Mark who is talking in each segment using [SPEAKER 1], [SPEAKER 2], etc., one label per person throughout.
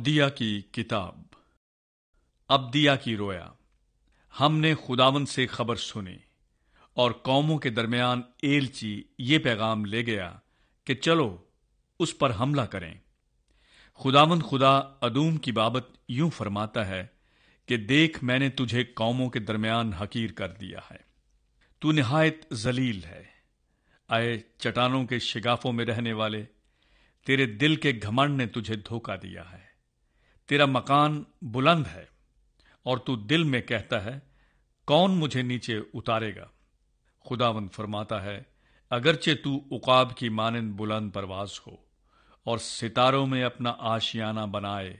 [SPEAKER 1] عبدیہ کی کتاب۔ عبدیہ کی رویا۔ ہم نے خداوند سے خبر سنی اور قوموں کے درمیان ایلچی یہ پیغام لے گیا کہ چلو اس پر حملہ کریں۔ خداوند خدا ادوم کی بابت یوں فرماتا ہے کہ دیکھ، میں نے تجھے قوموں کے درمیان حقیر کر دیا ہے، تو نہایت ذلیل ہے۔ اے چٹانوں کے شگافوں میں رہنے والے، تیرے دل کے گھمنڈ نے تجھے دھوکہ دیا ہے۔ تیرا مکان بلند ہے اور تو دل میں کہتا ہے، کون مجھے نیچے اتارے گا؟ خداوند فرماتا ہے، اگرچہ تو عقاب کی مانند بلند پرواز ہو اور ستاروں میں اپنا آشیانہ بنائے،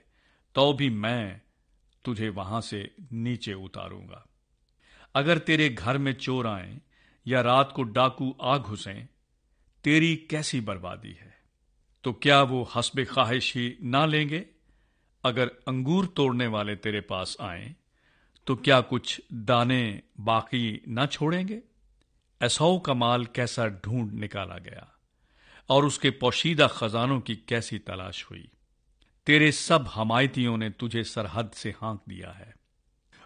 [SPEAKER 1] تو بھی میں تجھے وہاں سے نیچے اتاروں گا۔ اگر تیرے گھر میں چور آئیں یا رات کو ڈاکو آ گھسیں، تیری کیسی بربادی ہے؟ تو کیا وہ حسب خواہش ہی نہ لیں گے؟ اگر انگور توڑنے والے تیرے پاس آئیں تو کیا کچھ دانے باقی نہ چھوڑیں گے؟ ایساؤ کا مال کیسا ڈھونڈ نکالا گیا اور اس کے پوشیدہ خزانوں کی کیسی تلاش ہوئی۔ تیرے سب حمایتیوں نے تجھے سرحد سے ہانک دیا ہے،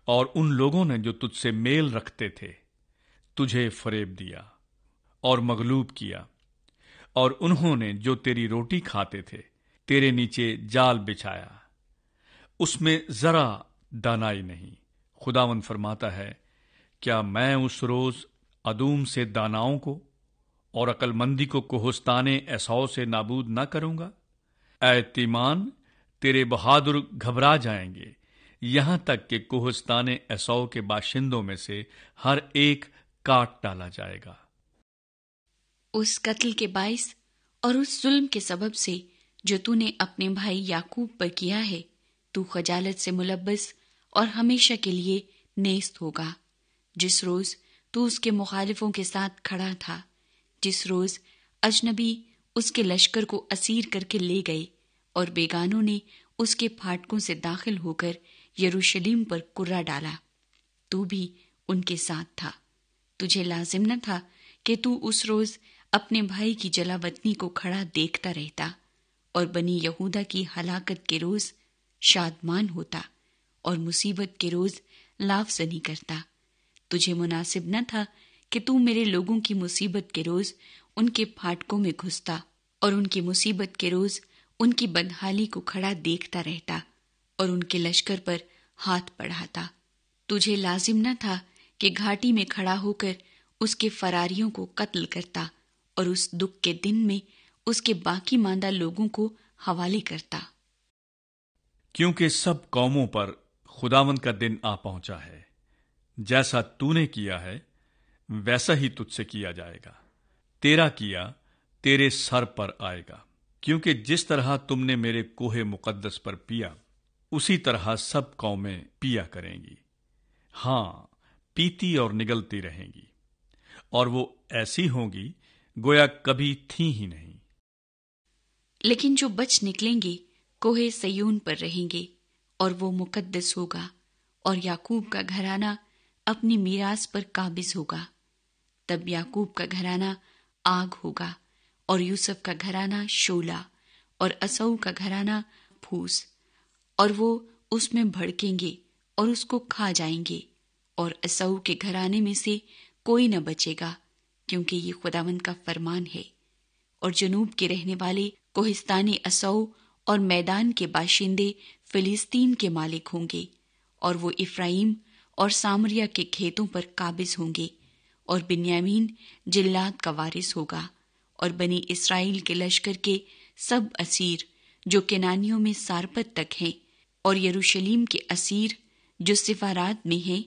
[SPEAKER 1] اور ان لوگوں نے جو تجھ سے میل رکھتے تھے تجھے فریب دیا اور مغلوب کیا، اور انہوں نے جو تیری روٹی کھاتے تھے تیرے نیچے جال بچھایا، اس میں ذرا دانائی نہیں۔ خداوند فرماتا ہے، کیا میں اس روز ادوم سے داناؤں کو اور عقل مندی کو کوہستان ایساؤ سے نابود نہ کروں گا؟ اے تیمان، تیرے بہادر گھبرا جائیں گے، یہاں تک کہ کوہستان ایساؤ کے باشندوں میں سے ہر ایک کاٹ ڈالا جائے گا۔
[SPEAKER 2] اس قتل کے باعث اور اس ظلم کے سبب سے جو تو نے اپنے بھائی یعقوب پر کیا ہے، تو خجالت سے ملبس اور ہمیشہ کے لیے نیست ہوگا۔ جس روز تو اس کے مخالفوں کے ساتھ کھڑا تھا، جس روز اجنبی اس کے لشکر کو اسیر کر کے لے گئے اور بیگانوں نے اس کے پھاٹکوں سے داخل ہو کر یروشلم پر کرہ ڈالا، تو بھی ان کے ساتھ تھا۔ تجھے لازم نہ تھا کہ تو اس روز اپنے بھائی کی جلا وطنی کو کھڑا دیکھتا رہتا اور بنی یہودا کی ہلاکت کے روز شادمان ہوتا اور مصیبت کے روز لافزنی کرتا۔ تجھے مناسب نہ تھا کہ تو میرے لوگوں کی مصیبت کے روز ان کے پھاٹکوں میں گھستا اور ان کی مصیبت کے روز ان کی بدحالی کو کھڑا دیکھتا رہتا اور ان کے لشکر پر ہاتھ بڑھاتا۔ تجھے لازم نہ تھا کہ گھاٹی میں کھڑا ہو کر اس کے فراریوں کو قتل کرتا اور اس دکھ کے دن میں اس کے باقی ماندہ لوگوں کو حوالے کرتا۔
[SPEAKER 1] کیونکہ سب قوموں پر خداوند کا دن آ پہنچا ہے، جیسا تو نے کیا ہے ویسا ہی تجھ سے کیا جائے گا، تیرا کیا تیرے سر پر آئے گا۔ کیونکہ جس طرح تم نے میرے کوہ مقدس پر پیا، اسی طرح سب قومیں پیا کریں گی، ہاں پیتی اور نگلتی رہیں گی، اور وہ ایسی ہوں گی گویا کبھی تھیں ہی نہیں۔
[SPEAKER 2] لیکن جو بچ نکلیں گے کوہ سیون پر رہیں گے، اور وہ مقدس ہوگا، اور یعقوب کا گھرانہ اپنی میراث پر قابض ہوگا۔ تب یعقوب کا گھرانہ آگ ہوگا، اور یوسف کا گھرانہ شعلہ، اور عیسو کا گھرانہ پھوس، اور وہ اس میں بھڑکیں گے اور اس کو کھا جائیں گے، اور عیسو کے گھرانے میں سے کوئی نہ بچے گا، کیونکہ یہ خداوند کا فرمان ہے۔ اور جنوب کے رہنے والے کوہستان عیسو اور میدان کے باشندے فلسطین کے مالک ہوں گے، اور وہ افرائیم اور سامریا کے کھیتوں پر قابض ہوں گے، اور بنیامین جلاد کا وارث ہوگا، اور بنی اسرائیل کے لشکر کے سب اسیر جو کنانیوں میں سارپت تک ہیں، اور یروشلم کے اسیر جو سفارات میں ہیں،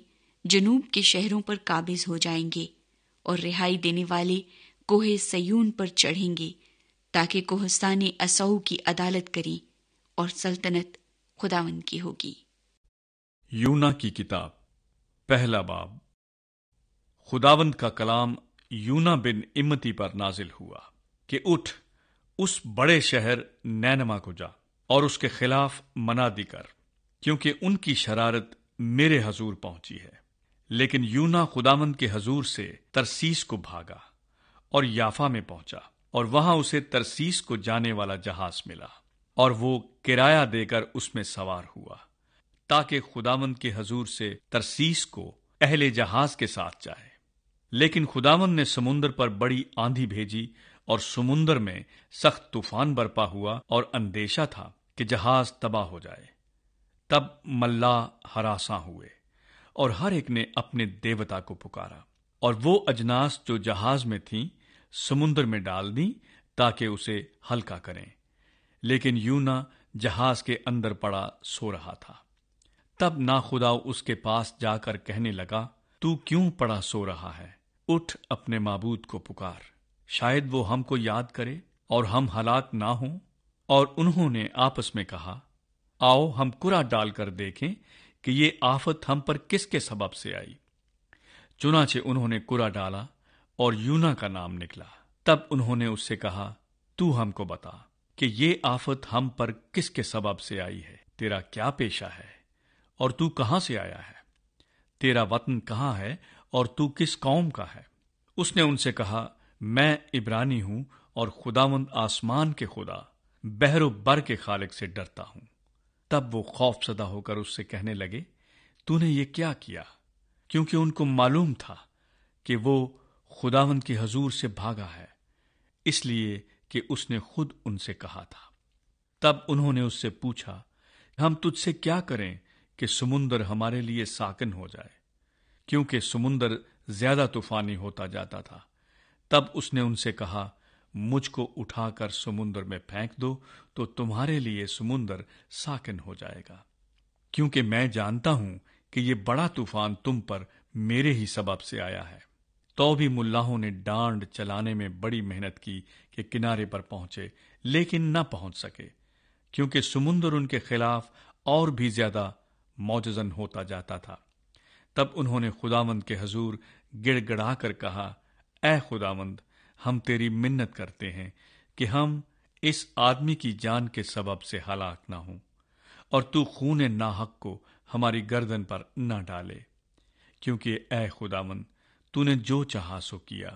[SPEAKER 2] جنوب کے شہروں پر قابض ہو جائیں گے، اور رہائی دینے والے کوہ سیون پر چڑھیں گے، تاکہ کوہستان عیسو کی عدالت کریں، اور سلطنت خداوند کی ہوگی۔
[SPEAKER 1] یونا کی کتاب، پہلا باب۔ خداوند کا کلام یونا بن امتی پر نازل ہوا کہ اٹھ، اس بڑے شہر نینوا کو جا اور اس کے خلاف منادی کر، کیونکہ ان کی شرارت میرے حضور پہنچی ہے۔ لیکن یونا خداوند کے حضور سے ترسیس کو بھاگا اور یافا میں پہنچا، اور وہاں اسے ترسیس کو جانے والا جہاز ملا۔ اور وہ کرایہ دے کر اس میں سوار ہوا تاکہ خداوند کے حضور سے ترسیس کو اہل جہاز کے ساتھ جائے۔ لیکن خداوند نے سمندر پر بڑی آندھی بھیجی اور سمندر میں سخت طوفان برپا ہوا اور اندیشہ تھا کہ جہاز تباہ ہو جائے۔ تب ملاح ہراساں ہوئے اور ہر ایک نے اپنے دیوتا کو پکارا، اور وہ اجناس جو جہاز میں تھیں سمندر میں ڈال دیں تاکہ اسے ہلکا کریں۔ لیکن یونا جہاز کے اندر پڑا سو رہا تھا۔ تب ناخدا اس کے پاس جا کر کہنے لگا، تو کیوں پڑا سو رہا ہے؟ اٹھ اپنے معبود کو پکار، شاید وہ ہم کو یاد کرے اور ہم ہلاک نہ ہوں۔ اور انہوں نے آپس میں کہا، آؤ ہم کرا ڈال کر دیکھیں کہ یہ آفت ہم پر کس کے سبب سے آئی۔ چنانچہ انہوں نے کرا ڈالا اور یونا کا نام نکلا۔ تب انہوں نے اس سے کہا، تو ہم کو بتا کہ یہ آفت ہم پر کس کے سبب سے آئی ہے؟ تیرا کیا پیشہ ہے اور تو کہاں سے آیا ہے؟ تیرا وطن کہاں ہے اور تو کس قوم کا ہے؟ اس نے ان سے کہا، میں عبرانی ہوں اور خداوند آسمان کے خدا بحر و بر کے خالق سے ڈرتا ہوں۔ تب وہ خوف زدہ ہو کر اس سے کہنے لگے، تو نے یہ کیا کیا؟ کیونکہ ان کو معلوم تھا کہ وہ خداوند کے حضور سے بھاگا ہے، اس لیے کہ اس نے خود ان سے کہا تھا۔ تب انہوں نے اس سے پوچھا، ہم تجھ سے کیا کریں کہ سمندر ہمارے لیے ساکن ہو جائے؟ کیونکہ سمندر زیادہ طوفانی ہوتا جاتا تھا۔ تب اس نے ان سے کہا، مجھ کو اٹھا کر سمندر میں پھینک دو تو تمہارے لیے سمندر ساکن ہو جائے گا، کیونکہ میں جانتا ہوں کہ یہ بڑا طوفان تم پر میرے ہی سبب سے آیا ہے۔ تو بھی ملاحوں نے ڈانڈ چلانے میں بڑی محنت کی کہ کنارے پر پہنچے، لیکن نہ پہنچ سکے، کیونکہ سمندر ان کے خلاف اور بھی زیادہ موجزن ہوتا جاتا تھا۔ تب انہوں نے خداوند کے حضور گڑ گڑا کر کہا، اے خداوند، ہم تیری منت کرتے ہیں کہ ہم اس آدمی کی جان کے سبب سے ہلاک نہ ہوں، اور تو خون ناحق کو ہماری گردن پر نہ ڈالے، کیونکہ اے خداوند تو نے جو چاہا سو کیا۔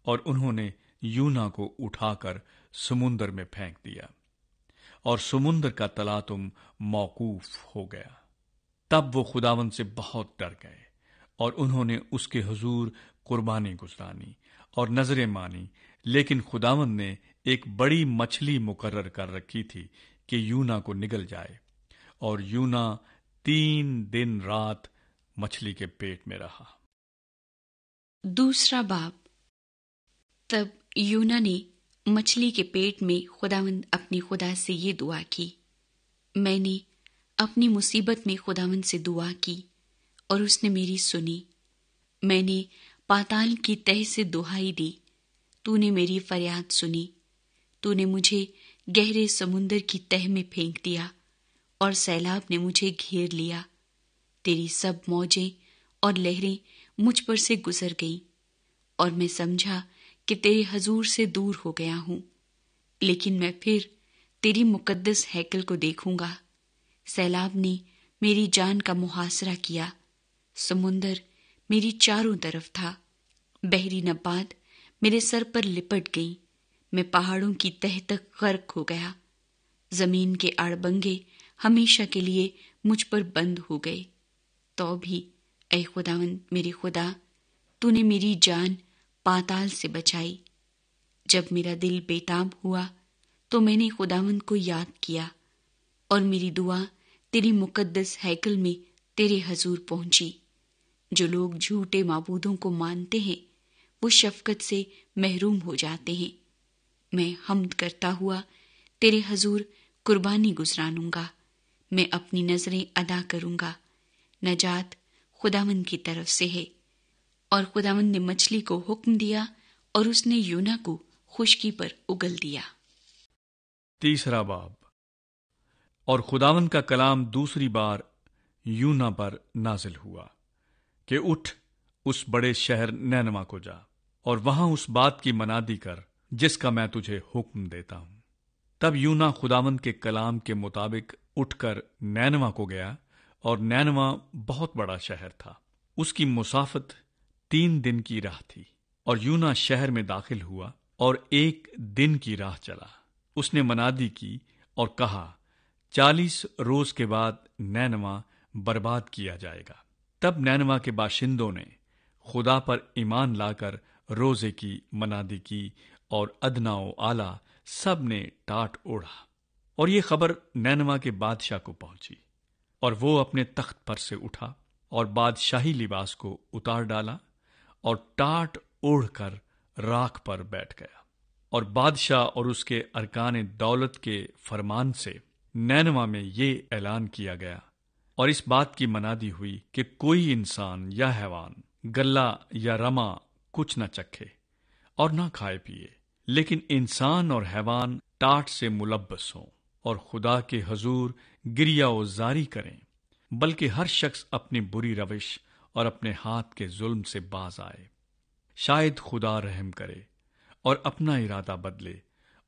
[SPEAKER 1] اور انہوں نے یونا کو اٹھا کر سمندر میں پھینک دیا، اور سمندر کا تلاطم موقوف ہو گیا۔ تب وہ خداوند سے بہت ڈر گئے، اور انہوں نے اس کے حضور قربانی گزرانی اور نذریں مانی۔ لیکن خداوند نے ایک بڑی مچھلی مقرر کر رکھی تھی کہ یونا کو نگل جائے، اور یونا 3 دن رات مچھلی کے پیٹ میں رہا۔
[SPEAKER 2] دوسرا باب۔ تب یونا نے مچھلی کے پیٹ میں خداوند اپنے خدا سے یہ دعا کی، میں نے اپنی مصیبت میں خداوند سے دعا کی اور اس نے میری سنی۔ میں نے پاتال کی تہ سے دہائی دی، تو نے میری فریاد سنی۔ تو نے مجھے گہرے سمندر کی تہ میں پھینک دیا اور سیلاب نے مجھے گھیر لیا۔ تیری سب موجیں اور لہریں مجھ پر سے گزر گئیں، اور میں سمجھا کہ تیرے حضور سے دور ہو گیا ہوں، لیکن میں پھر تیری مقدس ہیکل کو دیکھوں گا۔ سیلاب نے میری جان کا محاصرہ کیا، سمندر میری چاروں طرف تھا، بحری نبات میرے سر پر لپٹ گئی، میں پہاڑوں کی تہ تک غرق ہو گیا، زمین کے اڑبنگے ہمیشہ کے لیے مجھ پر بند ہو گئے۔ تو بھی اے خداوند میرے خدا، تو نے میری جان پاتال سے بچائی۔ جب میرا دل بیتاب ہوا تو میں نے خداوند کو یاد کیا، اور میری دعا تیری مقدس ہیکل میں تیرے حضور پہنچی۔ جو لوگ جھوٹے معبودوں کو مانتے ہیں وہ شفقت سے محروم ہو جاتے ہیں۔ میں حمد کرتا ہوا تیرے حضور قربانی گزرانوں گا، میں اپنی نظریں ادا کروں گا۔ نجات خداوند کی طرف سے ہے۔ اور خداوند نے مچھلی کو حکم دیا اور اس نے یونا کو خشکی پر اگل دیا۔
[SPEAKER 1] تیسرا باب۔ اور خداوند کا کلام دوسری بار یونا پر نازل ہوا کہ اٹھ اس بڑے شہر نینوا کو جا اور وہاں اس بات کی منادی کر جس کا میں تجھے حکم دیتا ہوں۔ تب یونا خداوند کے کلام کے مطابق اٹھ کر نینوا کو گیا، اور نینوا بہت بڑا شہر تھا، اس کی مسافت 3 دن کی راہ تھی۔ اور یونا شہر میں داخل ہوا اور 1 دن کی راہ چلا۔ اس نے منادی کی اور کہا 40 روز کے بعد نینوا برباد کیا جائے گا۔ تب نینوا کے باشندوں نے خدا پر ایمان لا کر روزے کی منادی کی، اور ادنا و اعلیٰ سب نے ٹاٹ اوڑھا۔ اور یہ خبر نینوا کے بادشاہ کو پہنچی، اور وہ اپنے تخت پر سے اٹھا اور بادشاہی لباس کو اتار ڈالا اور ٹاٹ اوڑھ کر راکھ پر بیٹھ گیا۔ اور بادشاہ اور اس کے ارکان دولت کے فرمان سے نینوا میں یہ اعلان کیا گیا اور اس بات کی منادی ہوئی کہ کوئی انسان یا حیوان گلہ یا رما کچھ نہ چکھے اور نہ کھائے پیے، لیکن انسان اور حیوان ٹاٹ سے ملبس ہوں اور خدا کے حضور گریہ و زاری کریں، بلکہ ہر شخص اپنی بری روش اور اپنے ہاتھ کے ظلم سے باز آئے۔ شاید خدا رحم کرے اور اپنا ارادہ بدلے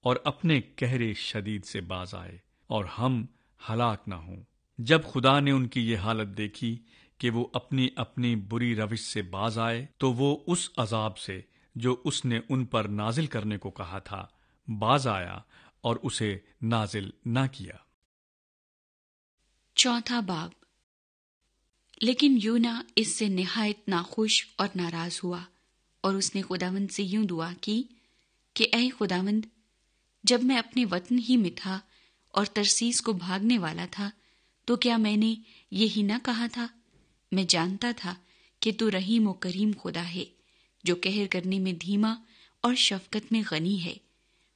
[SPEAKER 1] اور اپنے قہر شدید سے باز آئے اور ہم ہلاک نہ ہوں۔ جب خدا نے ان کی یہ حالت دیکھی کہ وہ اپنی اپنی بری روش سے باز آئے، تو وہ اس عذاب سے جو اس نے ان پر نازل کرنے کو کہا تھا باز آیا اور اسے نازل نہ کیا۔
[SPEAKER 2] چوتھا باب۔ لیکن یونا اس سے نہایت ناخوش اور ناراض ہوا، اور اس نے خداوند سے یوں دعا کی کہ اے خداوند، جب میں اپنے وطن ہی میں تھا اور ترسیس کو بھاگنے والا تھا، تو کیا میں نے یہی نہ کہا تھا؟ میں جانتا تھا کہ تو رحیم و کریم خدا ہے، جو قہر کرنے میں دھیما اور شفقت میں غنی ہے،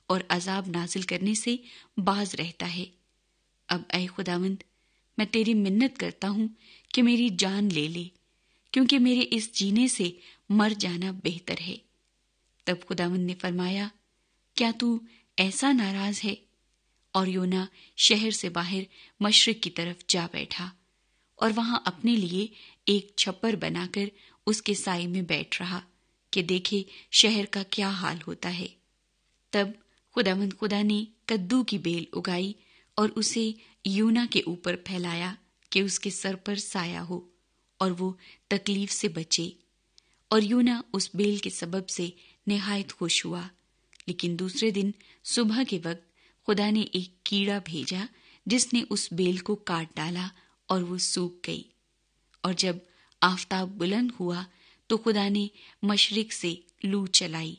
[SPEAKER 2] اور عذاب نازل کرنے سے باز رہتا ہے۔ اب اے خداوند، میں تیری منت کرتا ہوں کہ میری جان لے لے، کیونکہ میرے اس جینے سے مر جانا بہتر ہے۔ تب خداوند نے فرمایا، کیا تو ایسا ناراض ہے؟ اور یونا شہر سے باہر مشرق کی طرف جا بیٹھا، اور وہاں اپنے لیے ایک چھپر بنا کر اس کے سائے میں بیٹھ رہا کہ دیکھے شہر کا کیا حال ہوتا ہے۔ تب خداوند خدا نے کدو کی بیل اگائی اور اسے یونا کے اوپر پھیلایا کہ اس کے سر پر سایہ ہو اور وہ تکلیف سے بچے، اور یونا اس بیل کے سبب سے نہایت خوش ہوا۔ لیکن دوسرے دن صبح کے وقت خدا نے ایک کیڑا بھیجا جس نے اس بیل کو کاٹ ڈالا اور وہ سوکھ گئی۔ اور جب آفتاب بلند ہوا تو خدا نے مشرق سے لو چلائی،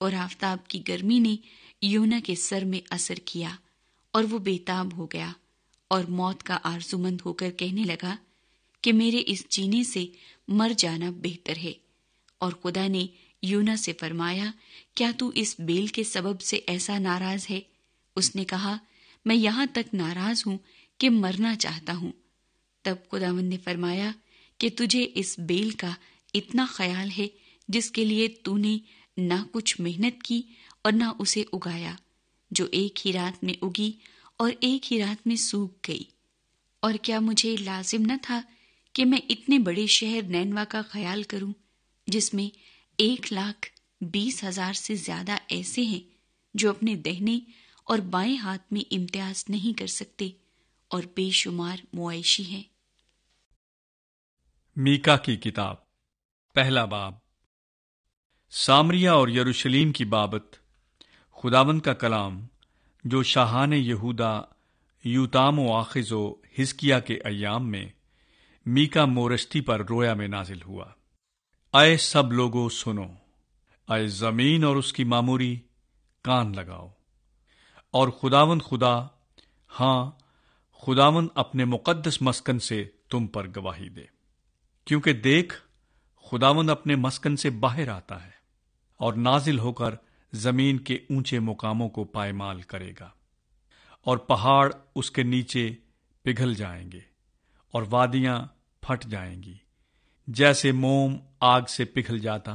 [SPEAKER 2] اور آفتاب کی گرمی نے یونا کے سر میں اثر کیا، اور وہ بےتاب ہو گیا اور موت کا آرزومند ہو کر کہنے لگا کہ میرے اس جینے سے مر جانا بہتر ہے۔ اور خدا نے یونا سے فرمایا، کیا تو اس بیل کے سبب سے ایسا ناراض ہے؟ اس نے کہا، میں یہاں تک ناراض ہوں کہ مرنا چاہتا ہوں۔ تب خداوند نے فرمایا کہ تجھے اس بیل کا اتنا خیال ہے جس کے لیے تو نے نہ کچھ محنت کی اور نہ اسے اگایا، جو ایک ہی رات میں اگی اور ایک ہی رات میں سوکھ گئی۔ اور کیا مجھے لازم نہ تھا کہ میں اتنے بڑے شہر نینوا کا خیال کروں، جس میں 1,20,000 سے زیادہ ایسے ہیں جو اپنے دہنے اور بائیں ہاتھ میں امتیاز نہیں کر سکتے، اور بے شمار مویشی ہیں۔
[SPEAKER 1] میکا کی کتاب، پہلا باب۔ سامریہ اور یروشلیم کی بابت خداوند کا کلام جو شاہان یہودا یوتام و آخز و حزقیہ کے ایام میں میکا مورشتی پر رویا میں نازل ہوا۔ اے سب لوگوں سنو، اے زمین اور اس کی معموری کان لگاؤ، اور خداوند خدا، ہاں خداوند اپنے مقدس مسکن سے تم پر گواہی دے، کیونکہ دیکھ خداوند اپنے مسکن سے باہر آتا ہے اور نازل ہو کر زمین کے اونچے مقاموں کو پائمال کرے گا، اور پہاڑ اس کے نیچے پگھل جائیں گے اور وادیاں پھٹ جائیں گی، جیسے موم آگ سے پگھل جاتا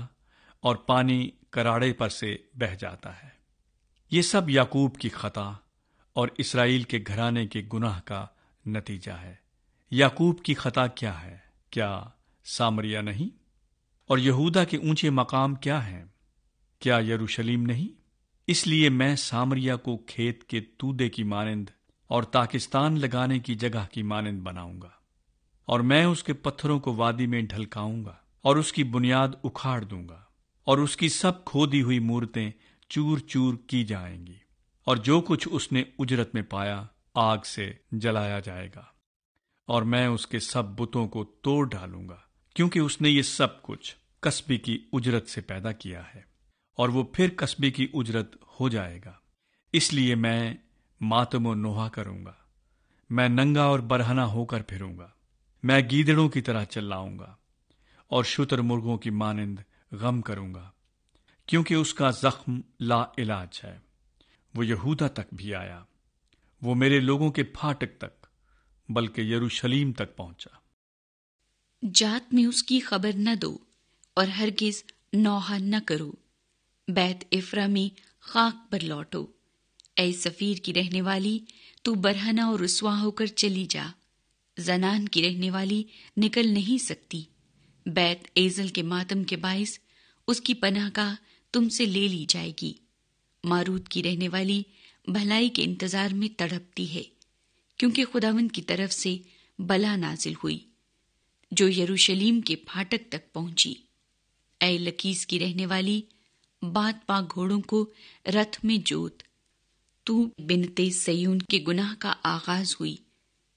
[SPEAKER 1] اور پانی کراڑے پر سے بہہ جاتا ہے۔ یہ سب یعقوب کی خطا اور اسرائیل کے گھرانے کے گناہ کا نتیجہ ہے۔ یعقوب کی خطا کیا ہے؟ کیا سامریہ نہیں؟ اور یہودا کے اونچے مقام کیا ہیں؟ کیا یروشلیم نہیں؟ اس لیے میں سامریہ کو کھیت کے تودے کی مانند اور تاکستان لگانے کی جگہ کی مانند بناؤں گا، اور میں اس کے پتھروں کو وادی میں ڈھلکاؤں گا اور اس کی بنیاد اکھاڑ دوں گا، اور اس کی سب کھودی ہوئی مورتیں چور چور کی جائیں گی، اور جو کچھ اس نے اجرت میں پایا آگ سے جلایا جائے گا، اور میں اس کے سب بتوں کو توڑ ڈالوں گا، کیونکہ اس نے یہ سب کچھ کسبی کی اجرت سے پیدا کیا ہے، اور وہ پھر کسبی کی اجرت ہو جائے گا۔ اس لیے میں ماتم و نوحہ کروں گا، میں ننگا اور برہنہ ہو کر پھروں گا، میں گیدڑوں کی طرح چلاؤں گا اور شتر مرغوں کی مانند غم کروں گا، کیونکہ اس کا زخم لا علاج ہے۔ وہ یہودا تک بھی آیا، وہ میرے لوگوں کے پھاٹک تک، بلکہ یروشلیم تک پہنچا۔
[SPEAKER 2] جات میں اس کی خبر نہ دو اور ہرگز نوحہ نہ کرو۔ بیت افرا میں خاک پر لوٹو۔ اے سفیر کی رہنے والی، تو برہنہ اور رسوا ہو کر چلی جا۔ زنان کی رہنے والی نکل نہیں سکتی۔ بیت ایزل کے ماتم کے باعث اس کی پناہ گاہ تم سے لے لی جائے گی۔ ماروت کی رہنے والی بھلائی کے انتظار میں تڑپتی ہے، کیونکہ خداوند کی طرف سے بلا نازل ہوئی جو یروشلیم کے پھاٹک تک پہنچی۔ اے لکیس کی رہنے والی، بات پا گھوڑوں کو رتھ میں جوت۔ تو بنتے سیون کے گناہ کا آغاز ہوئی،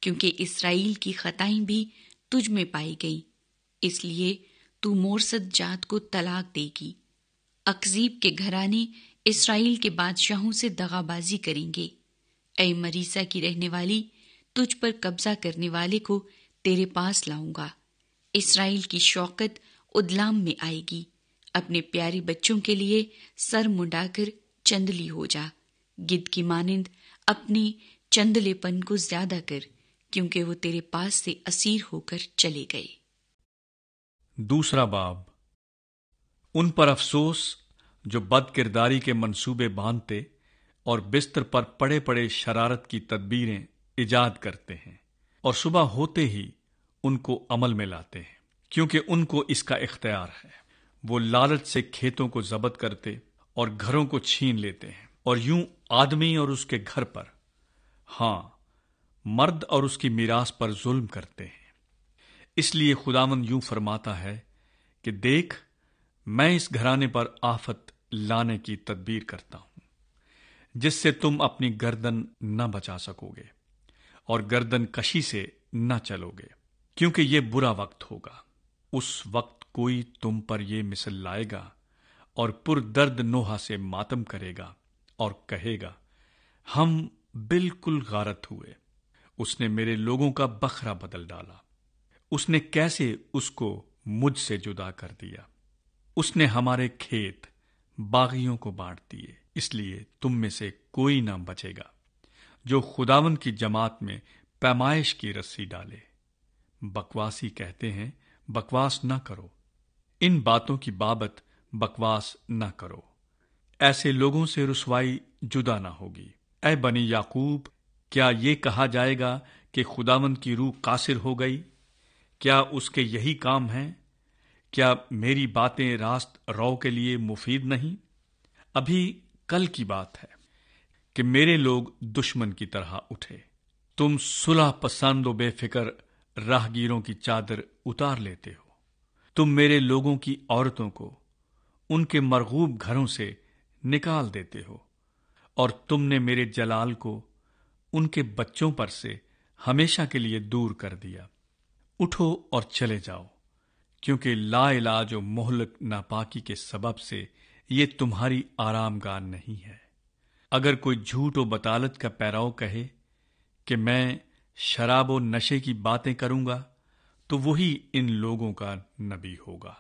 [SPEAKER 2] کیونکہ اسرائیل کی خطائیں بھی تجھ میں پائی گئی، اس لیے تو مورسد جات کو طلاق دے گی۔ اکزیب کے گھرانے اسرائیل کے بادشاہوں سے دغا بازی کریں گے۔ اے مریسا کی رہنے والی، تجھ پر قبضہ کرنے والے کو تیرے پاس لاؤں گا۔ اسرائیل کی شوکت ادلام میں آئے گی۔ اپنے پیارے بچوں کے لیے سر منڈا کر چندلی ہو جا۔ گدھ کی مانند اپنے چندلے پن کو زیادہ کر، کیونکہ وہ تیرے پاس سے اسیر ہو کر چلے گئے۔
[SPEAKER 1] دوسرا باب۔ ان پر افسوس جو بد کرداری کے منصوبے باندھتے اور بستر پر پڑے پڑے شرارت کی تدبیریں ایجاد کرتے ہیں، اور صبح ہوتے ہی ان کو عمل میں لاتے ہیں، کیونکہ ان کو اس کا اختیار ہے۔ وہ لالچ سے کھیتوں کو ضبط کرتے اور گھروں کو چھین لیتے ہیں، اور یوں آدمی اور اس کے گھر پر، ہاں، مرد اور اس کی میراث پر ظلم کرتے ہیں۔ اس لیے خداوند یوں فرماتا ہے کہ دیکھ، میں اس گھرانے پر آفت لانے کی تدبیر کرتا ہوں، جس سے تم اپنی گردن نہ بچا سکو گے اور گردن کشی سے نہ چلو گے، کیونکہ یہ برا وقت ہوگا۔ اس وقت کوئی تم پر یہ مثل لائے گا اور پر درد نوحہ سے ماتم کرے گا اور کہے گا، ہم بالکل غارت ہوئے، اس نے میرے لوگوں کا بکھرا بدل ڈالا، اس نے کیسے اس کو مجھ سے جدا کر دیا، اس نے ہمارے کھیت باغیوں کو بانٹ دیے۔ اس لیے تم میں سے کوئی نہ بچے گا جو خداوند کی جماعت میں پیمائش کی رسی ڈالے۔ بکواسی کہتے ہیں، بکواس نہ کرو، ان باتوں کی بابت بکواس نہ کرو، ایسے لوگوں سے رسوائی جدا نہ ہوگی۔ اے بنی یعقوب، کیا یہ کہا جائے گا کہ خداوند کی روح قاصر ہو گئی؟ کیا اس کے یہی کام ہیں؟ کیا میری باتیں راست رو کے لیے مفید نہیں؟ ابھی کل کی بات ہے کہ میرے لوگ دشمن کی طرح اٹھے۔ تم صلح پسند و بے فکر راہگیروں کی چادر اتار لیتے ہو۔ تم میرے لوگوں کی عورتوں کو ان کے مرغوب گھروں سے نکال دیتے ہو، اور تم نے میرے جلال کو ان کے بچوں پر سے ہمیشہ کے لیے دور کر دیا۔ اٹھو اور چلے جاؤ، کیونکہ لا علاج و مہلک ناپاکی کے سبب سے یہ تمہاری آرام گاہ نہیں ہے۔ اگر کوئی جھوٹ و بطالت کا پیرو کہے کہ میں شراب و نشے کی باتیں کروں گا، تو وہی ان لوگوں کا نبی ہوگا۔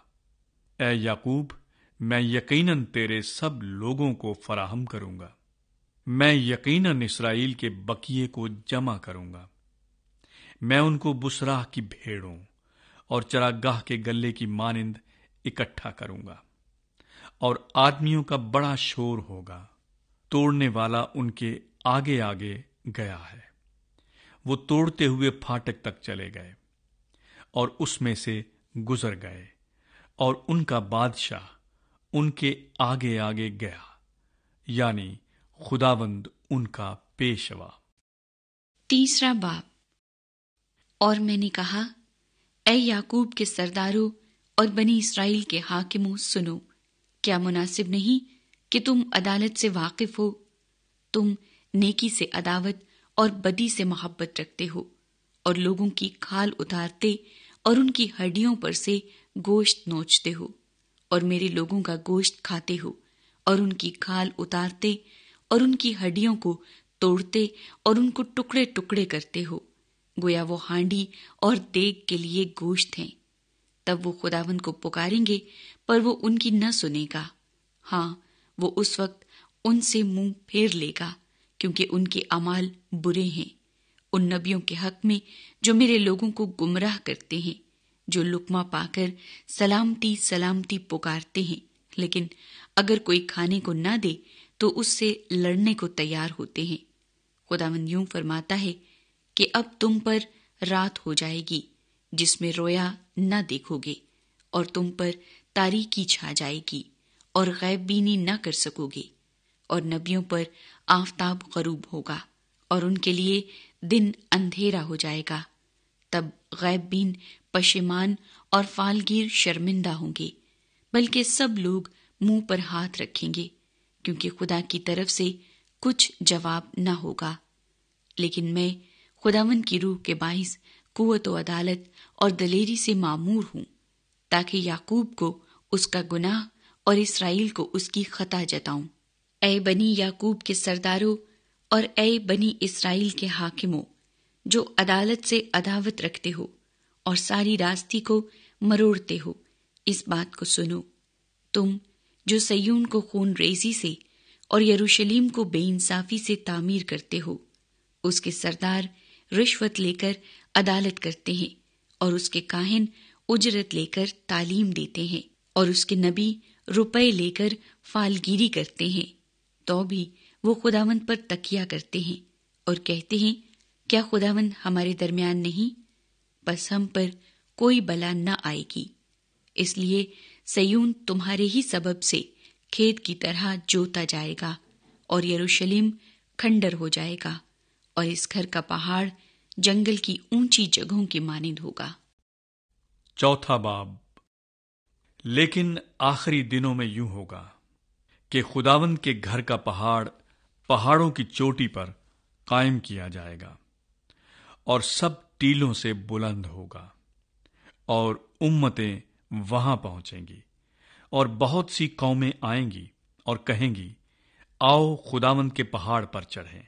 [SPEAKER 1] اے یعقوب، میں یقیناً تیرے سب لوگوں کو فراہم کروں گا، میں یقیناً اسرائیل کے بقیے کو جمع کروں گا۔ میں ان کو بسراہ کی بھیڑوں اور چراگاہ کے گلے کی مانند اکٹھا کروں گا، اور آدمیوں کا بڑا شور ہوگا۔ توڑنے والا ان کے آگے آگے گیا ہے، وہ توڑتے ہوئے پھاٹک تک چلے گئے اور اس میں سے گزر گئے، اور ان کا بادشاہ ان کے آگے آگے گیا، یعنی خداوند ان کا پیشوا۔
[SPEAKER 2] تیسرا باب۔ اور میں نے کہا، اے یعقوب کے سرداروں اور بنی اسرائیل کے حاکموں، سنو، کیا مناسب نہیں کہ تم عدالت سے واقف ہو؟ تم نیکی سے عداوت اور بدی سے محبت رکھتے ہو، اور لوگوں کی کھال اتارتے اور ان کی ہڈیوں پر سے گوشت نوچتے ہو، اور میرے لوگوں کا گوشت کھاتے ہو اور ان کی کھال اتارتے اور ان کی ہڈیوں کو توڑتے اور ان کو ٹکڑے ٹکڑے کرتے ہو، گویا وہ ہانڈی اور دیگ کے لیے گوشت ہیں۔ تب وہ خداوند کو پکاریں گے پر وہ ان کی نہ سنے گا۔ ہاں، وہ اس وقت ان سے منہ پھیر لے گا، کیونکہ ان کے اعمال برے ہیں، ان نبیوں کے حق میں جو میرے لوگوں کو گمراہ کرتے ہیں، جو لقمہ پا کر سلامتی سلامتی پکارتے ہیں، لیکن اگر کوئی کھانے کو نہ دے تو اس سے لڑنے کو تیار ہوتے ہیں۔ خداوند یوں فرماتا ہے کہ اب تم پر رات ہو جائے گی جس میں رویا نہ دیکھو گے، اور تم پر تاریکی چھا جائے گی اور غیب بینی نہ کر سکو گے، اور نبیوں پر آفتاب غروب ہوگا اور ان کے لیے دن اندھیرا ہو جائے گا۔ تب غیب بین پشیمان اور فالگیر شرمندہ ہوں گے، بلکہ سب لوگ منہ پر ہاتھ رکھیں گے، کیونکہ خدا کی طرف سے کچھ جواب نہ ہوگا۔ لیکن میں خداوند کی روح کے باعث قوت و عدالت اور دلیری سے معمور ہوں، تاکہ یعقوب کو اس کا گناہ اور اسرائیل کو اس کی خطا جتاؤں۔ اے بنی یعقوب کے سرداروں اور اے بنی اسرائیل کے حاکموں، جو عدالت سے عداوت رکھتے ہو اور ساری راستی کو مروڑتے ہو، اس بات کو سنو۔ تم جو سیون کو خون ریزی سے اور یروشلیم کو بے انصافی سے تعمیر کرتے ہو، اس کے سردار رشوت لے کر عدالت کرتے ہیں اور اس کے کاہن اجرت لے کر تعلیم دیتے ہیں اور اس کے نبی روپے لے کر فالگیری کرتے ہیں، تو بھی وہ خداوند پر تکیہ کرتے ہیں اور کہتے ہیں کیا خداوند ہمارے درمیان نہیں؟ بس ہم پر کوئی بلا نہ آئے گی۔ اس لیے سیون تمہارے ہی سبب سے کھیت کی طرح جوتا جائے گا اور یروشلم کھنڈر ہو جائے گا، اور اس گھر کا پہاڑ جنگل کی اونچی جگہوں کی مانند ہوگا۔
[SPEAKER 1] چوتھا باب۔ لیکن آخری دنوں میں یوں ہوگا کہ خداوند کے گھر کا پہاڑ پہاڑوں کی چوٹی پر قائم کیا جائے گا اور سب ٹیلوں سے بلند ہوگا، اور امتیں وہاں پہنچیں گی، اور بہت سی قومیں آئیں گی اور کہیں گی آؤ خداوند کے پہاڑ پر چڑھیں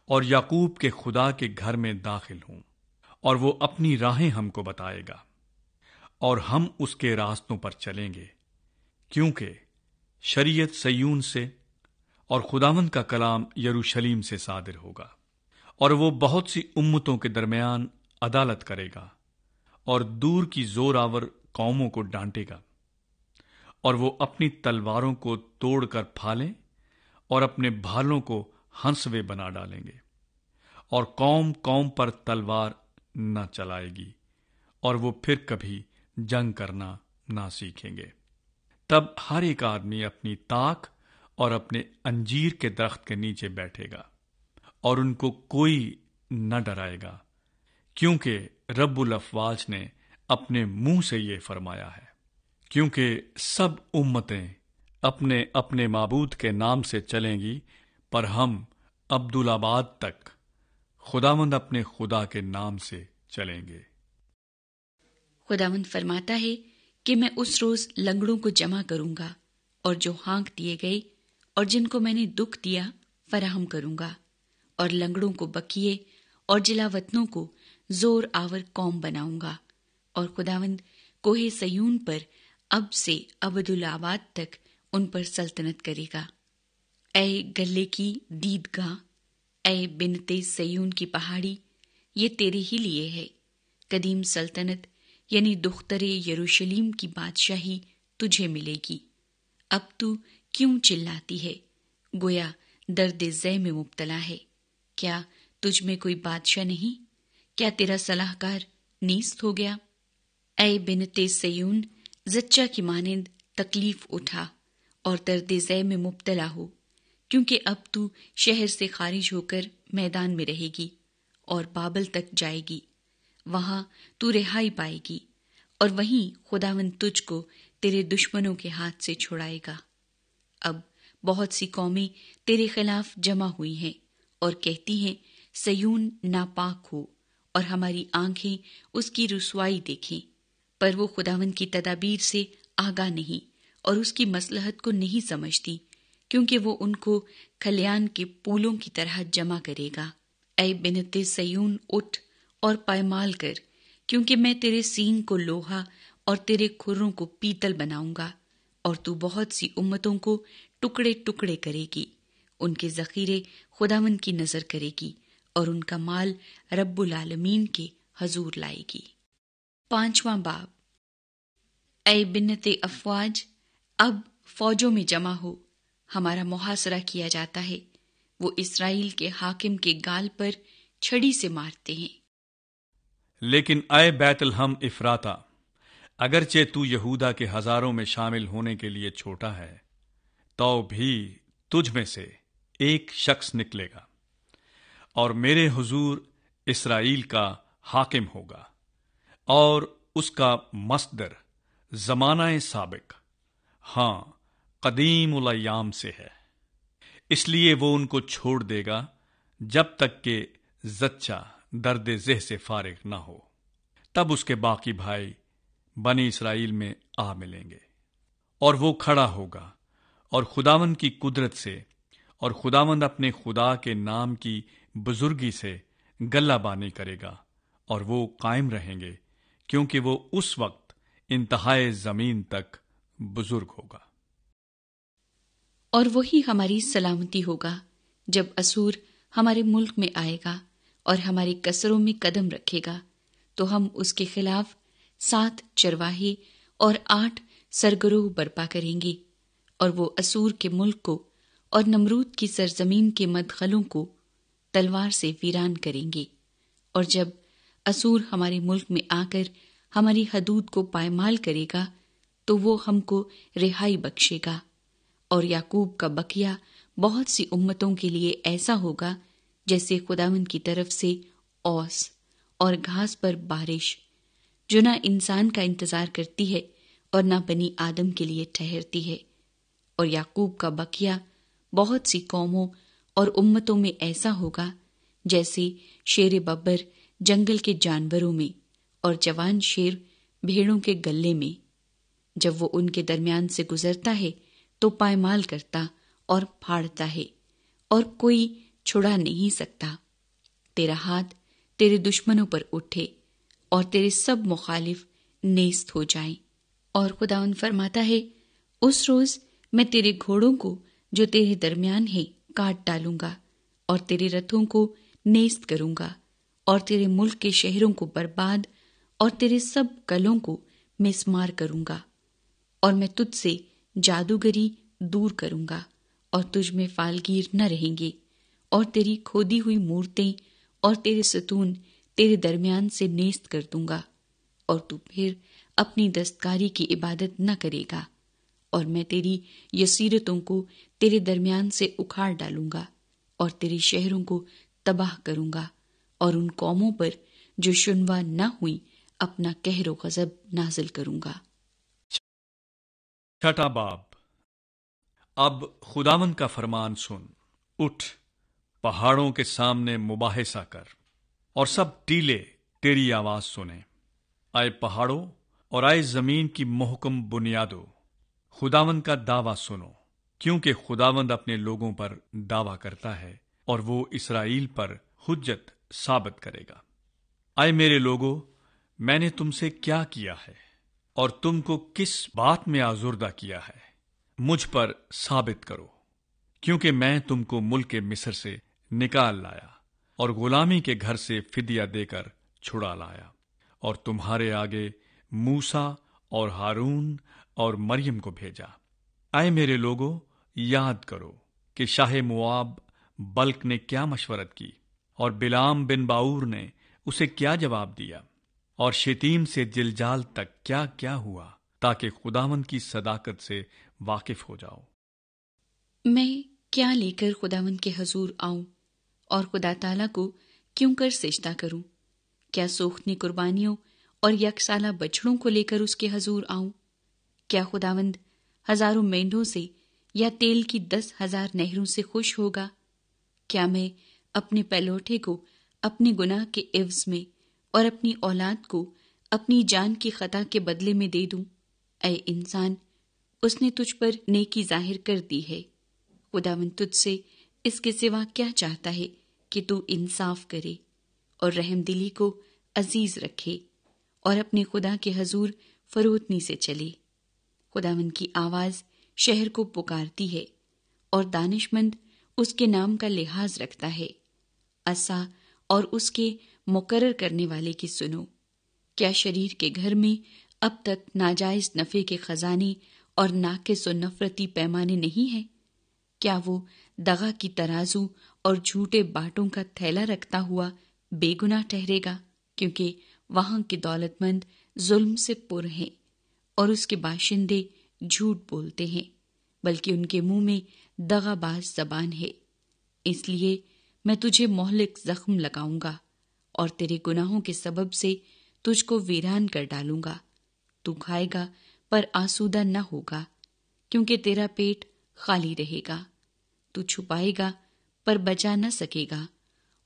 [SPEAKER 1] اور یعقوب کے خدا کے گھر میں داخل ہوں، اور وہ اپنی راہیں ہم کو بتائے گا اور ہم اس کے راستوں پر چلیں گے، کیونکہ شریعت سیون سے اور خداوند کا کلام یروشلم سے صادر ہوگا، اور وہ بہت سی امتوں کے درمیان عدالت کرے گا اور دور کی زور آور قوموں کو ڈانٹے گا، اور وہ اپنی تلواروں کو توڑ کر پھالیں اور اپنے بھالوں کو ہنسوے بنا ڈالیں گے، اور قوم قوم پر تلوار نہ چلائے گی، اور وہ پھر کبھی جنگ کرنا نہ سیکھیں گے۔ تب ہر ایک آدمی اپنی تاک اور اپنے انجیر کے درخت کے نیچے بیٹھے گا، اور ان کو کوئی نہ ڈرائے گا، کیونکہ رب الافواج نے اپنے منہ سے یہ فرمایا ہے۔ کیونکہ سب امتیں اپنے اپنے معبود کے نام سے چلیں گی، پر ہم عبدالآباد تک خداوند اپنے خدا کے نام سے چلیں گے۔
[SPEAKER 2] خداوند فرماتا ہے کہ میں اس روز لنگڑوں کو جمع کروں گا، اور جو ہانک دیے گئے اور جن کو میں نے دکھ دیا فراہم کروں گا، اور لنگڑوں کو بکیے اور جلاوطنوں کو زور آور قوم بناؤں گا، اور خداوند کوہ سیون پر اب سے ابدالآباد تک ان پر سلطنت کرے گا۔ اے گلے کی دیدگاہ، اے بنتے سیون کی پہاڑی، یہ تیرے ہی لیے ہے۔ قدیم سلطنت یعنی دختر یروشلم کی بادشاہی تجھے ملے گی۔ اب تو کیوں چلاتی ہے؟ گویا درد زے میں مبتلا ہے۔ کیا تجھ میں کوئی بادشاہ نہیں؟ کیا تیرا صلاح کار نیست ہو گیا؟ اے بنتے سیون، زچہ کی مانند تکلیف اٹھا اور درد زے میں مبتلا ہو، کیونکہ اب تو شہر سے خارج ہو کر میدان میں رہے گی اور بابل تک جائے گی۔ وہاں تو رہائی پائے گی، اور وہیں خداوند تجھ کو تیرے دشمنوں کے ہاتھ سے چھڑائے گا۔ اب بہت سی قومیں تیرے خلاف جمع ہوئی ہیں اور کہتی ہیں سیون ناپاک ہو اور ہماری آنکھیں اس کی رسوائی دیکھیں، پر وہ خداوند کی تدابیر سے آگاہ نہیں اور اس کی مصلحت کو نہیں سمجھتی، کیونکہ وہ ان کو کھلیان کے پھولوں کی طرح جمع کرے گا۔ اے بنت سیون، اٹھ اور پائمال کر، کیونکہ میں تیرے سینگ کو لوہا اور تیرے کھروں کو پیتل بناؤں گا، اور تو بہت سی امتوں کو ٹکڑے ٹکڑے کرے گی۔ ان کے ذخیرے خداوند کی نظر کرے گی اور ان کا مال رب العالمین کے حضور لائے گی۔ 5واں باب۔ اے بنت افواج، اب فوجوں میں جمع ہو، ہمارا محاصرہ کیا جاتا ہے، وہ اسرائیل کے حاکم کے گال پر چھڑی سے مارتے ہیں۔
[SPEAKER 1] لیکن اے بیت الحم افراتا، اگرچہ تو یہودا کے ہزاروں میں شامل ہونے کے لیے چھوٹا ہے، تو بھی تجھ میں سے ایک شخص نکلے گا اور میرے حضور اسرائیل کا حاکم ہوگا، اور اس کا مصدر زمانہ سابق، ہاں قدیم الایام سے ہے۔ اس لیے وہ ان کو چھوڑ دے گا جب تک کہ زچہ درد ذہ سے فارغ نہ ہو، تب اس کے باقی بھائی بنی اسرائیل میں آ ملیں گے، اور وہ کھڑا ہوگا اور خداوند کی قدرت سے اور خداوند اپنے خدا کے نام کی بزرگی سے گلہ بانی کرے گا، اور وہ قائم رہیں گے، کیونکہ وہ اس وقت انتہائے زمین تک بزرگ ہوگا۔
[SPEAKER 2] اور وہی ہماری سلامتی ہوگا جب اسور ہمارے ملک میں آئے گا اور ہماری کسروں میں قدم رکھے گا، تو ہم اس کے خلاف 7 چرواہے اور 8 سرگروہ برپا کریں گے، اور وہ اسور کے ملک کو اور نمرود کی سرزمین کے مدخلوں کو تلوار سے ویران کریں گے۔ اور جب اسور ہمارے ملک میں آ کر ہماری حدود کو پائمال کرے گا، تو وہ ہم کو رہائی بخشے گا، اور یعقوب کا بقیہ بہت سی امتوں کے لیے ایسا ہوگا جیسے خداوند کی طرف سے اوس اور گھاس پر بارش، جو نہ انسان کا انتظار کرتی ہے اور نہ بنی آدم کے لیے ٹھہرتی ہے۔ اور یعقوب کا بقیہ بہت سی قوموں اور امتوں میں ایسا ہوگا جیسے شیر ببر جنگل کے جانوروں میں اور جوان شیر بھیڑوں کے گلے میں۔ جب وہ ان کے درمیان سے گزرتا ہے تو پائمال کرتا اور پھاڑتا ہے، اور کوئی چھڑا نہیں سکتا۔ تیرا ہاتھ تیرے دشمنوں پر اٹھے اور تیرے سب مخالف نیست ہو جائیں۔ اور خداوند فرماتا ہے، اس روز میں تیرے گھوڑوں کو جو تیرے درمیان ہیں کاٹ ڈالوں گا، اور تیرے رتھوں کو نیست کروں گا، اور تیرے ملک کے شہروں کو برباد اور تیرے سب قلعوں کو مسمار کروں گا۔ اور میں تجھ سے جادوگری دور کروں گا، اور تجھ میں فالگیر نہ رہیں گے، اور تیری کھودی ہوئی مورتیں اور تیرے ستون تیرے درمیان سے نیست کر دوں گا، اور تو پھر اپنی دستکاری کی عبادت نہ کرے گا، اور میں تیری یسیرتوں کو تیرے درمیان سے اکھاڑ ڈالوں گا، اور تیرے شہروں کو تباہ کروں گا، اور ان قوموں پر جو شنوا نہ ہوئی اپنا قہر و غضب نازل کروں گا۔
[SPEAKER 1] 6واں باب۔ اب خداوند کا فرمان سن، اٹھ، پہاڑوں کے سامنے مباحثہ کر، اور سب ٹیلے تیری آواز سنیں۔ اے پہاڑوں اور اے زمین کی محکم بنیادوں، خداوند کا دعویٰ سنو، کیونکہ خداوند اپنے لوگوں پر دعویٰ کرتا ہے اور وہ اسرائیل پر حجت ثابت کرے گا۔ اے میرے لوگو، میں نے تم سے کیا کیا ہے اور تم کو کس بات میں آزردہ کیا ہے؟ مجھ پر ثابت کرو، کیونکہ میں تم کو ملک مصر سے نکال لایا اور غلامی کے گھر سے فدیہ دے کر چھڑا لایا، اور تمہارے آگے موسیٰ اور ہارون اور مریم کو بھیجا۔ اے میرے لوگو، یاد کرو کہ شاہ مواب بلک نے کیا مشورت کی، اور بلعام بن باور نے اسے کیا جواب دیا، اور شتیم سے جلجال تک کیا کیا ہوا، تاکہ خداوند کی صداقت سے واقف ہو جاؤ۔
[SPEAKER 2] میں کیا لے کر خداوند کے حضور آؤں اور خدا تعالیٰ کو کیوں کر سجدہ کروں؟ کیا سوختنی قربانیوں اور یکسالہ بچڑوں کو لے کر اس کے حضور آؤں؟ کیا خداوند ہزاروں مینڈوں سے یا تیل کی 10,000 نہروں سے خوش ہوگا؟ کیا میں اپنے پلوٹے کو اپنے گناہ کے عوض میں اور اپنی اولاد کو اپنی جان کی خطا کے بدلے میں دے دوں؟ اے انسان، اس نے تجھ پر نیکی ظاہر کر دی ہے۔ خداوند تجھ سے اس کے سوا کیا چاہتا ہے کہ تو انصاف کرے اور رحم دلی کو عزیز رکھے اور اپنے خدا کے حضور فروتنی سے چلے۔ خداوند کی آواز شہر کو پکارتی ہے اور دانش مند اس کے نام کا لحاظ رکھتا ہے۔ عصا اور اس کے مقرر کرنے والے کی سنو۔ کیا شریر کے گھر میں اب تک ناجائز نفع کے خزانے اور ناقص و نفرتی پیمانے نہیں ہیں؟ کیا وہ دغا کی ترازو اور جھوٹے باٹوں کا تھیلا رکھتا ہوا بے گناہ ٹھہرے گا؟ کیونکہ وہاں کے دولت مند ظلم سے پر ہیں اور اس کے باشندے جھوٹ بولتے ہیں، بلکہ ان کے منہ میں دغا باز زبان ہے۔ اس لیے میں تجھے مہلک زخم لگاؤں گا اور تیرے گناہوں کے سبب سے تجھ کو ویران کر ڈالوں گا۔ تو کھائے گا پر آسودہ نہ ہوگا، کیونکہ تیرا پیٹ خالی رہے گا۔ تو چھپائے گا پر بچا نہ سکے گا،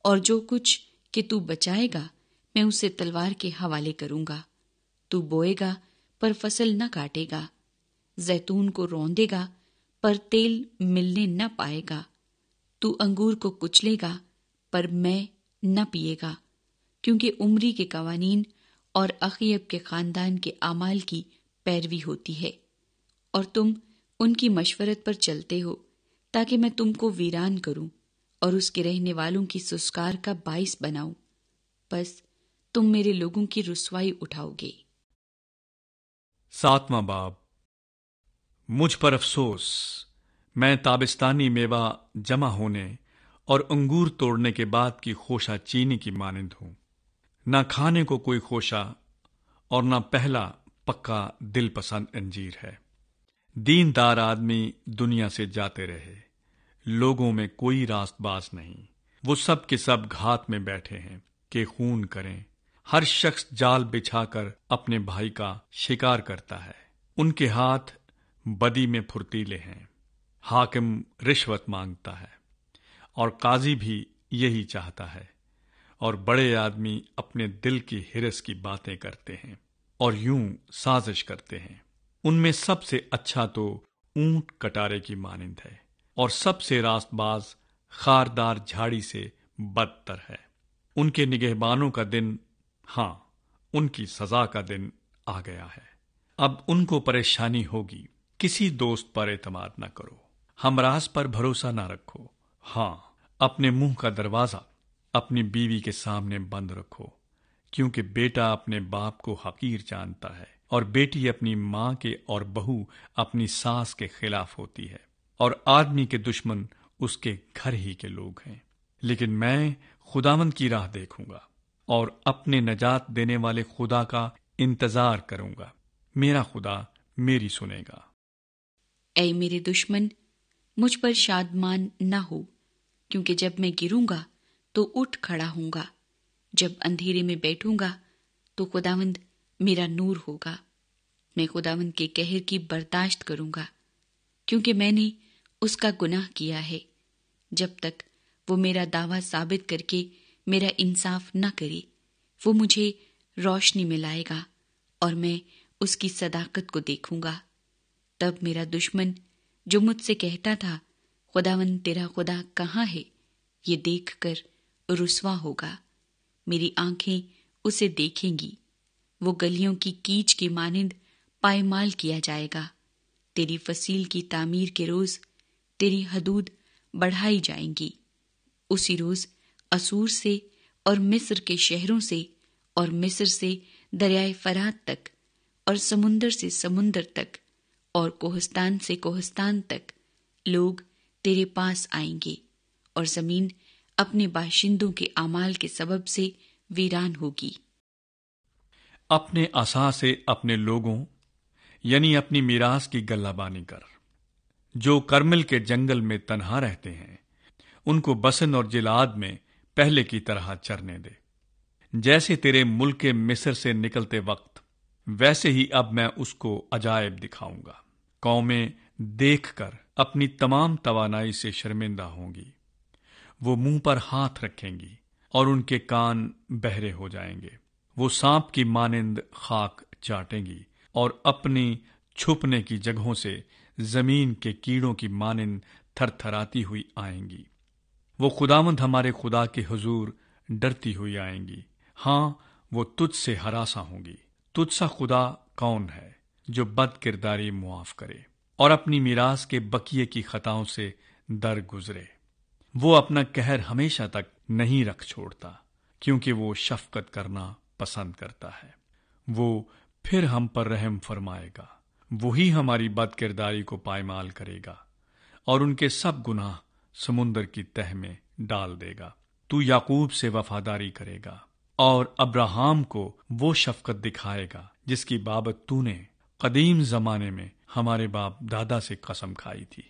[SPEAKER 2] اور جو کچھ کہ تو بچائے گا میں اسے تلوار کے حوالے کروں گا۔ تو بوئے گا پر فصل نہ کاٹے گا، زیتون کو روندے گا پر تیل ملنے نہ پائے گا۔ تو انگور کو کچلے گا پر میں نہ پیے گا، کیونکہ عمری کے قوانین اور اخیب کے خاندان کے اعمال کی پیروی ہوتی ہے، اور تم ان کی مشورت پر چلتے ہو تاکہ میں تم کو ویران کروں اور اس کے رہنے والوں کی سسکار کا باعث بناؤں۔ بس تم میرے لوگوں کی رسوائی اٹھاؤ گے۔
[SPEAKER 1] 7واں باب۔ مجھ پر افسوس، میں تابستانی میوہ جمع ہونے اور انگور توڑنے کے بعد کی خوشہ چینی کی مانند ہوں۔ نہ کھانے کو کوئی خوشہ اور نہ پہلا پکا دل پسند انجیر ہے۔ دیندار آدمی دنیا سے جاتے رہے، لوگوں میں کوئی راست باز نہیں۔ وہ سب کے سب گھات میں بیٹھے ہیں کہ خون کریں۔ ہر شخص جال بچھا کر اپنے بھائی کا شکار کرتا ہے۔ ان کے ہاتھ بدی میں پھرتیلے ہیں۔ حاکم رشوت مانگتا ہے اور قاضی بھی یہی چاہتا ہے، اور بڑے آدمی اپنے دل کی ہرس کی باتیں کرتے ہیں اور یوں سازش کرتے ہیں۔ ان میں سب سے اچھا تو اونٹ کٹارے کی مانند ہے، اور سب سے راست باز خاردار جھاڑی سے بدتر ہے۔ ان کے نگہبانوں کا دن، ہاں، ان کی سزا کا دن آ گیا ہے۔ اب ان کو پریشانی ہوگی۔ کسی دوست پر اعتماد نہ کرو، ہمراز پر بھروسہ نہ رکھو۔ ہاں، اپنے منہ کا دروازہ اپنی بیوی کے سامنے بند رکھو، کیونکہ بیٹا اپنے باپ کو حقیر جانتا ہے، اور بیٹی اپنی ماں کے اور بہو اپنی ساس کے خلاف ہوتی ہے، اور آدمی کے دشمن اس کے گھر ہی کے لوگ ہیں۔ لیکن میں خداوند کی راہ دیکھوں گا اور اپنے نجات دینے والے خدا کا انتظار کروں گا۔ میرا خدا میری سنے گا۔
[SPEAKER 2] اے میرے دشمن، مجھ پر شادمان نہ ہو، کیونکہ جب میں گروں گا تو اٹھ کھڑا ہوں گا۔ جب اندھیرے میں بیٹھوں گا تو خداوند میرا نور ہوگا۔ میں خداوند کے قہر کی برداشت کروں گا، کیونکہ میں نے اس کا گناہ کیا ہے۔ جب تک وہ میرا دعویٰ ثابت کر کے میرا انصاف نہ کرے، وہ مجھے روشنی میں لائے گا اور میں اس کی صداقت کو دیکھوں گا۔ تب میرا دشمن جو مجھ سے کہتا تھا خداوند تیرا خدا کہاں ہے، یہ دیکھ کر رسوا ہوگا۔ میری آنکھیں اسے دیکھیں گی۔ وہ گلیوں کی کیچ کی مانند پائمال کیا جائے گا۔ تیری فصیل کی تعمیر کے روز تیری حدود بڑھائی جائیں گی۔ اسی روز اسور سے اور مصر کے شہروں سے اور مصر سے دریائے فرات تک اور سمندر سے سمندر تک اور کوہستان سے کوہستان تک لوگ تیرے پاس آئیں گے، اور زمین اپنے باشندوں کے اعمال کے سبب سے ویران ہوگی۔
[SPEAKER 1] اپنے عصا سے اپنے لوگوں یعنی اپنی میراث کی گلہ بانی کر۔ جو کرمل کے جنگل میں تنہا رہتے ہیں ان کو بسن اور جلاد میں پہلے کی طرح چرنے دے۔ جیسے تیرے ملک مصر سے نکلتے وقت، ویسے ہی اب میں اس کو عجائب دکھاؤں گا۔ قومیں دیکھ کر اپنی تمام توانائی سے شرمندہ ہوں گی، وہ منہ پر ہاتھ رکھیں گی اور ان کے کان بہرے ہو جائیں گے۔ وہ سانپ کی مانند خاک چاٹیں گی اور اپنی چھپنے کی جگہوں سے زمین کے کیڑوں کی مانند تھر تھراتی ہوئی آئیں گی۔ وہ خداوند ہمارے خدا کے حضور ڈرتی ہوئی آئیں گی۔ ہاں، وہ تجھ سے ہراساں ہوں گی۔ تجھ سا خدا کون ہے جو بد کرداری معاف کرے اور اپنی میراث کے بقیے کی خطاؤں سے درگزرے؟ وہ اپنا قہر ہمیشہ تک نہیں رکھ چھوڑتا، کیونکہ وہ شفقت کرنا پسند کرتا ہے۔ وہ پھر ہم پر رحم فرمائے گا۔ وہی ہماری بد کرداری کو پائمال کرے گا اور ان کے سب گناہ سمندر کی تہ میں ڈال دے گا۔ تو یعقوب سے وفاداری کرے گا اور ابراہام کو وہ شفقت دکھائے گا جس کی بابت تو نے قدیم زمانے میں ہمارے باپ دادا سے قسم کھائی تھی۔